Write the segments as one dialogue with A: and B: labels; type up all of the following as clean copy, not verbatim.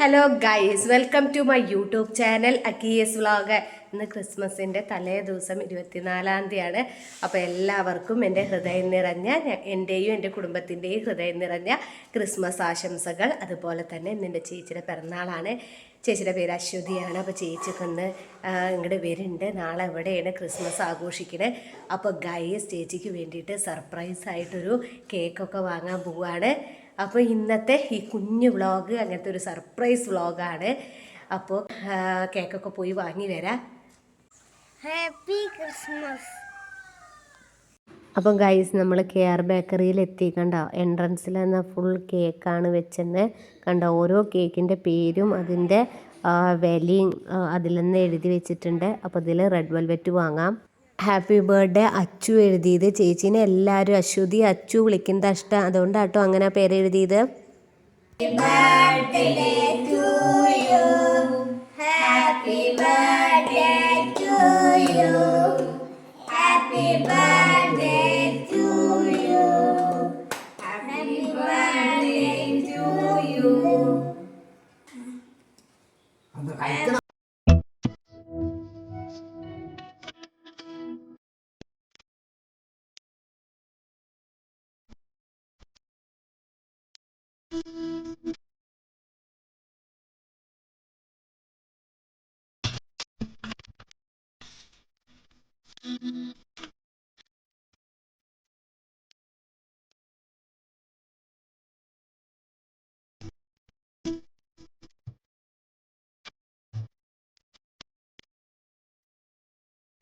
A: Hello guys, welcome to my YouTube channel Akki's vlog. ഇന്ന് ക്രിസ്മസിൻ്റെ തലേ ദിവസം 24-ാം തീയതിയാണ്. അപ്പോൾ എല്ലാവർക്കും എൻ്റെ ഹൃദയം നിറഞ്ഞ, എൻ്റെയും എൻ്റെ കുടുംബത്തിൻ്റെയും ഹൃദയം നിറഞ്ഞ ക്രിസ്മസ് ആശംസകൾ. അതുപോലെ തന്നെ ഇന്ന് ചേച്ചിയുടെ പിറന്നാളാണ്. ചേച്ചിയുടെ പേര് അശ്വതിയാണ്. അപ്പോൾ ചേച്ചിക്ക് ഒന്ന് ഇങ്ങോട്ട് വരുന്നുണ്ട്. നാളെ എവിടെയാണ് ക്രിസ്മസ് ആഘോഷിക്കണേ. അപ്പോൾ ഗൈസ് ചേച്ചിക്ക് വേണ്ടിയിട്ട് സർപ്രൈസായിട്ടൊരു കേക്കൊക്കെ വാങ്ങാൻ പോവുകയാണ്. അപ്പോൾ ഇന്നത്തെ ഈ കുഞ്ഞു വ്ളോഗ് അങ്ങനത്തെ ഒരു സർപ്രൈസ് വ്ളോഗാണ്. അപ്പോൾ കേക്കൊക്കെ പോയി വാങ്ങി വരാം.
B: Happy Christmas.
A: അപ്പം ഗൈസ് നമ്മൾ KR ബേക്കറിയിൽ എത്തി. കണ്ടോ, എൻട്രൻസിൽ എന്ന ഫുൾ കേക്കാണ് വെച്ചെന്ന്. കണ്ടോ, ഓരോ കേക്കിൻ്റെ പേരും അതിൻ്റെ വിലയും അതിൽ നിന്ന് എഴുതി വെച്ചിട്ടുണ്ട്. അപ്പോൾ ഇതിൽ റെഡ് വെൽവെറ്റ് വാങ്ങാം. ഹാപ്പി ബർത്ത്ഡേ അച്ചു എഴുതിയത്. ചേച്ചീനെ എല്ലാവരും അശ്വതി അച്ചു വിളിക്കുന്നത് ഇഷ്ടം, അതുകൊണ്ടാട്ടോ അങ്ങനെ പേര് എഴുതിയത്.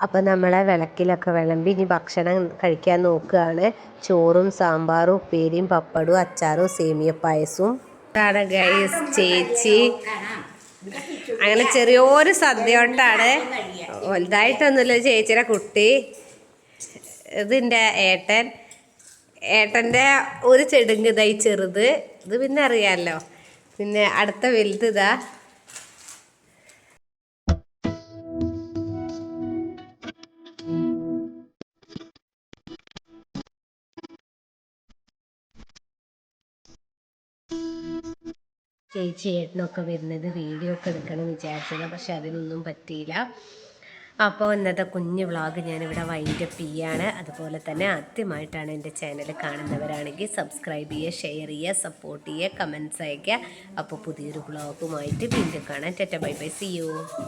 A: അപ്പം നമ്മളെ വിളക്കിലൊക്കെ വിളമ്പി ഇനി ഭക്ഷണം കഴിക്കാൻ നോക്കുകയാണ്. ചോറും സാമ്പാറും ഉപ്പേരിയും പപ്പടും അച്ചാറും സേമിയ പായസവും. ഇതാണ് ഗൈസ് ചേച്ചി. അങ്ങനെ ചെറിയൊരു സദ്യയോട്ടാണ്, വലുതായിട്ടൊന്നുമില്ല. ചേച്ചിയുടെ കുട്ടി, ഇതിൻ്റെ ഏട്ടൻ്റെ ഒരു ചെടുങ്ങ് ഇതായി ചെറുത്, ഇത് പിന്നെ അറിയാമല്ലോ. പിന്നെ അടുത്ത വലുത് ഇതാ. ചേച്ചി ഏട്ടനൊക്കെ വരുന്നത് വീഡിയോ ഒക്കെ എടുക്കണം വിചാരിച്ചത്, പക്ഷെ അതിനൊന്നും പറ്റിയില്ല. അപ്പോൾ ഇന്നത്തെ കുഞ്ഞു വ്ളോഗ് ഞാനിവിടെ വൈൻഡപ്പ് ചെയ്യാണ്. അതുപോലെ തന്നെ ആദ്യമായിട്ടാണ് എൻ്റെ ചാനൽ കാണുന്നവരാണെങ്കിൽ സബ്സ്ക്രൈബ് ചെയ്യുക, ഷെയർ ചെയ്യുക, സപ്പോർട്ട് ചെയ്യുക, കമൻറ്റ്സ് അയയ്ക്കുക. അപ്പോൾ പുതിയൊരു വ്ളോഗുമായിട്ട് വീണ്ടും കാണാം. Tata bye bye, see U.